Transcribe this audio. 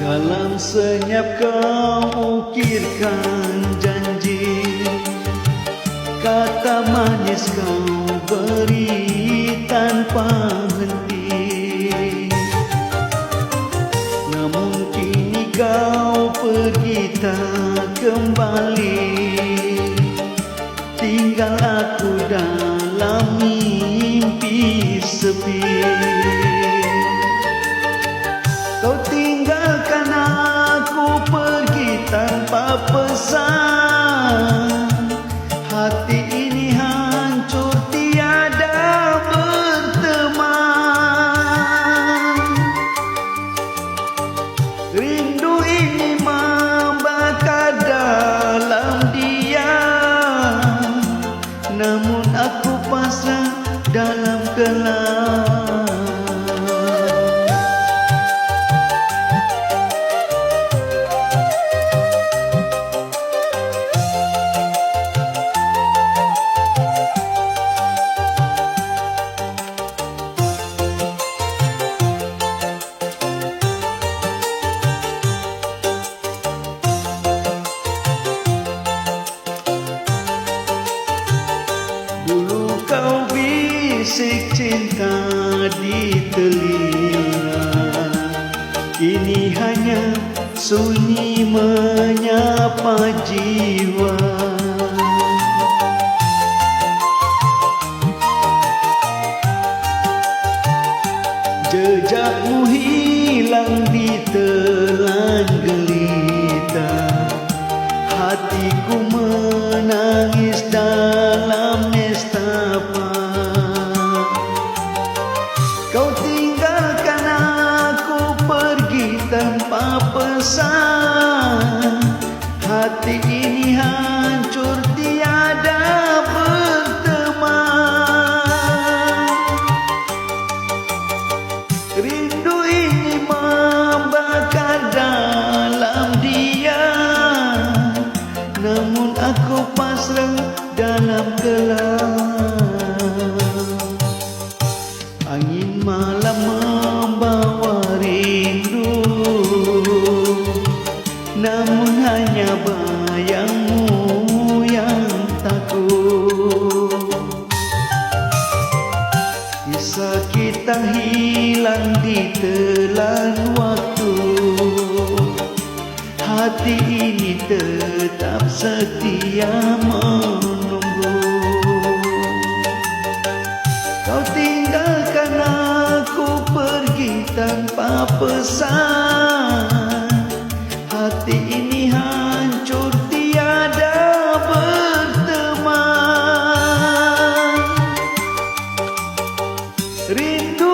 Dalam senyap kau ukirkan janji, kata manis kau beri tanpa henti. Namun kini kau pergi tak kembali, tinggal aku dalam mimpi sepi. Kau tinggalkan aku pergi tanpa pesan, hati ini hancur tiada berteman. Rindu ini membakar dalam diam, namun aku pasrah dalam kelam. Dulu kau bisik cinta di telinga, kini hanya sunyi menyapa jiwa. Jejakmu hilang di telan gelita, hatiku menangis dalam nestapa. Kau tinggalkan aku pergi tanpa pesan, hati ini hancur tiada berteman. Rindu ini membakar dalam diam, namun aku pasrah dalam kelam. Angin malam membawa rindu, namun hanya bayangmu yang takut. Kisah kita hilang di telan waktu, hati ini tetap setia menunggu. Kau tinggalkan aku pergi tanpa pesan, hati ini hancur tiada berteman. Rindu